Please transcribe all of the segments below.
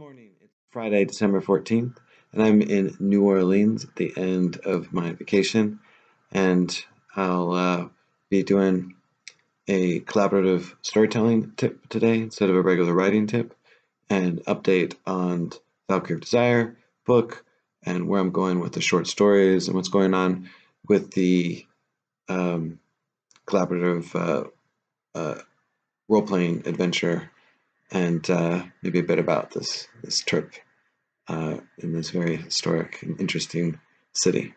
Morning. It's Friday, December 14th, and I'm in New Orleans at the end of my vacation, and I'll be doing a collaborative storytelling tip today instead of a regular writing tip, and update on Valkyrie of Desire book and where I'm going with the short stories and what's going on with the collaborative role-playing adventure, and maybe a bit about this trip in this very historic and interesting city.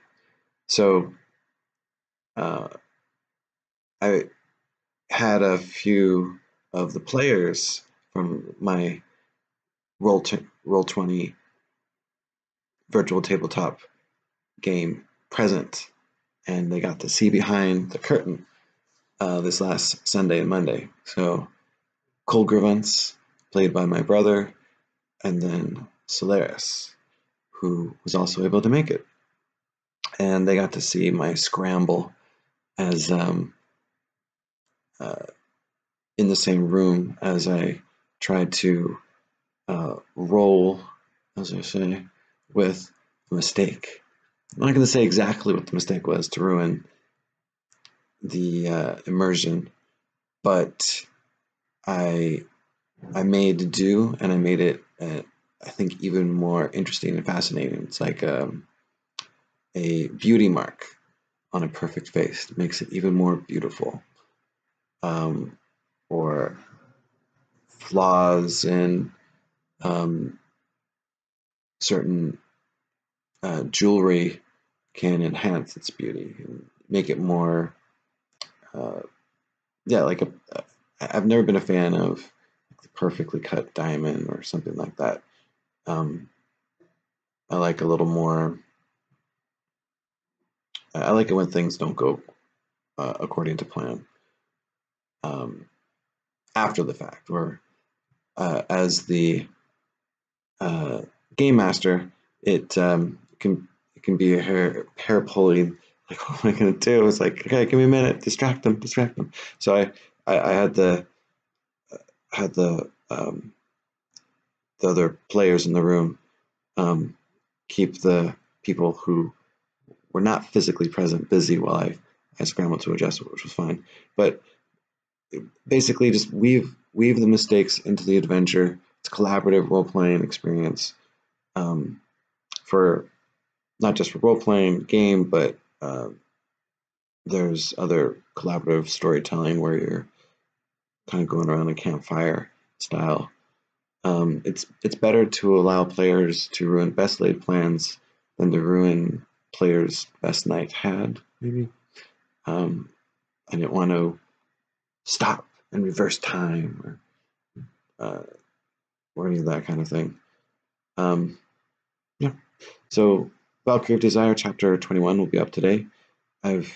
So I had a few of the players from my Roll20 virtual tabletop game present, and they got to see behind the curtain this last Sunday and Monday. So Colgrevance, played by my brother, and then Solaris, who was also able to make it. And they got to see my scramble as in the same room as I tried to roll, as I say, with a mistake. I'm not going to say exactly what the mistake was to ruin the immersion, but I made do, and I made it, I think, even more interesting and fascinating. It's like a beauty mark on a perfect face. It makes it even more beautiful. Or flaws in certain jewelry can enhance its beauty and make it more, yeah, like I've never been a fan of the perfectly cut diamond or something like that. I like a little more, I like it when things don't go according to plan after the fact, or as the game master, it can be a hair pulling. Like, what am I gonna do? It's like, okay, give me a minute, distract them. So I had the other players in the room keep the people who were not physically present busy while I scrambled to adjust it, which was fine. But basically, just weave the mistakes into the adventure. It's a collaborative role-playing experience for not just for role-playing game, but there's other collaborative storytelling where you're kind of going around a campfire style. It's better to allow players to ruin best laid plans than to ruin players' best night had, maybe. I didn't want to stop and reverse time or any of that kind of thing. Yeah. So Valkyrie of Desire chapter 21 will be up today. I've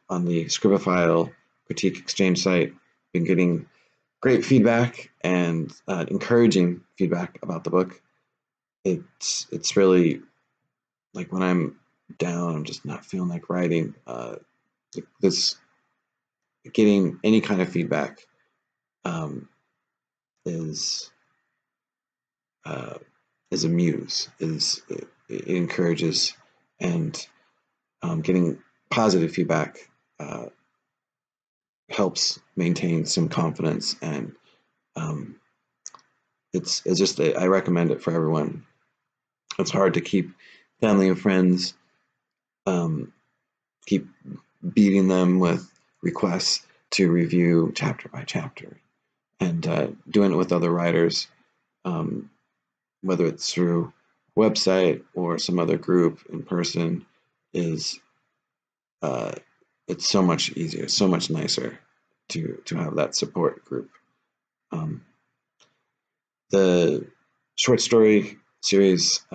on the Scribophile critique exchange site been getting great feedback and encouraging feedback about the book. It's really like when I'm down, I'm just not feeling like writing. This getting any kind of feedback is a muse. It encourages, and getting positive feedback helps maintain some confidence, and it's just I recommend it for everyone. It's hard to keep family and friends keep beating them with requests to review chapter by chapter, and doing it with other writers, whether it's through a website or some other group in person, is it's so much easier, so much nicer to have that support group. The short story series,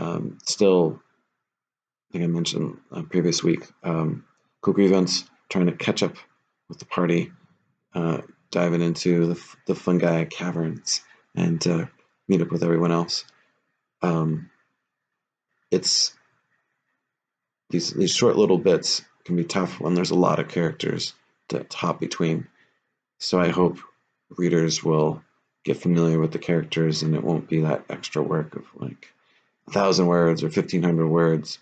still, I think I mentioned previous week, Colgrevance, trying to catch up with the party, diving into the fungi caverns, and meet up with everyone else. It's these short little bits can be tough when there's a lot of characters to hop between. So I hope readers will get familiar with the characters, and it won't be that extra work of like 1,000 words or 1,500 words,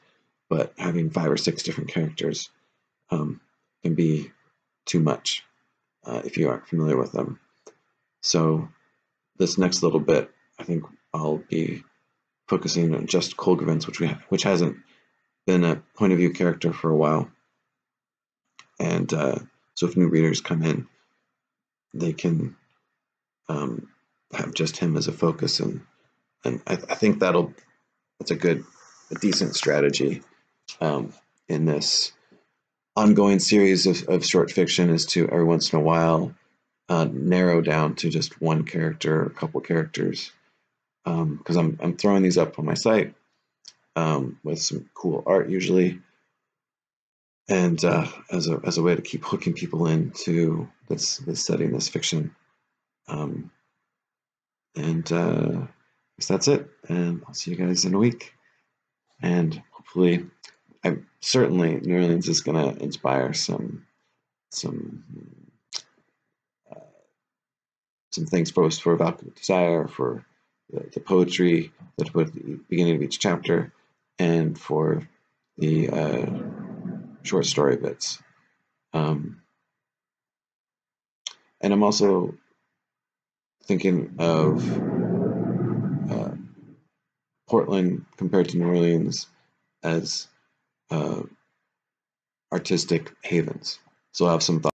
but having 5 or 6 different characters can be too much if you aren't familiar with them. So this next little bit, I think I'll be focusing on just Colgrevance, which hasn't been a point of view character for a while. And so if new readers come in, they can have just him as a focus, and I think that's a decent strategy in this ongoing series of short fiction, is to every once in a while narrow down to just one character or a couple characters, because I'm throwing these up on my site with some cool art usually, and as a way to keep hooking people into this setting, this fiction. And I guess that's it, and I'll see you guys in a week. And hopefully, certainly New Orleans is going to inspire some things for Valkyrie Desire, for the poetry that I put at the beginning of each chapter, and for the short story bits. And I'm also thinking of Portland compared to New Orleans as artistic havens. So I'll have some thoughts